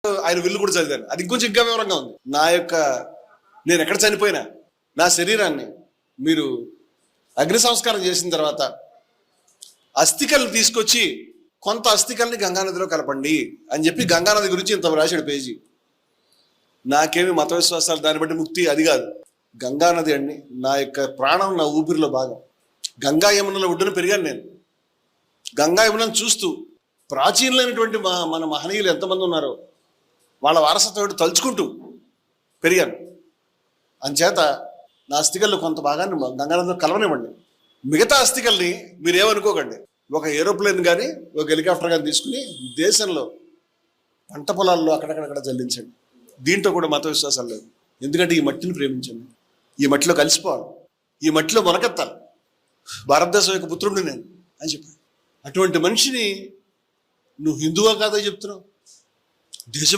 ఆయన విల్లు కూడా చదివాను. అది ఇంకొంచెం ఇంకా వివరంగా ఉంది. నేను ఎక్కడ చనిపోయినా నా శరీరాన్ని మీరు అగ్ని సంస్కారం చేసిన తర్వాత అస్థికల్ని తీసుకొచ్చి కొంత అస్థికల్ని గంగానదిలో కలపండి అని చెప్పి గంగానది గురించి ఇంత రాశాడు పేజీ. నాకేమి మత విశ్వాసాలు దాన్ని బట్టి ముక్తి అది కాదు. గంగానది అండి నా యొక్క ప్రాణం, నా ఊపిరిలో భాగం. గంగా యమునలో ఒడ్డున పెరిగాను నేను. గంగా యమునను చూస్తూ ప్రాచీనమైనటువంటి మన మహనీయులు ఎంతమంది ఉన్నారో వాళ్ళ వారసత్వం తలుచుకుంటూ పెరిగాను. అంచేత నా అస్థికల్లో కొంత భాగాన్ని గంగానదిలో కలవనివ్వండి. మిగతా అస్థికల్ని మీరేమనుకోకండి, ఒక ఏరోప్లేన్ కానీ ఒక హెలికాప్టర్ కానీ తీసుకుని దేశంలో పంట పొలాల్లో అక్కడక్కడ జల్లించండి. దీంట్లో కూడా మత విశ్వాసాలు లేవు. ఎందుకంటే ఈ మట్టిని ప్రేమించండి, ఈ మట్టిలో కలిసిపోవాలి, ఈ మట్టిలో మొలకెత్తాలి. భారతదేశం యొక్క పుత్రుడిని నేను అని చెప్పాను. అటువంటి మనిషిని నువ్వు హిందువా కాదో చెప్తున్నావు. దేశ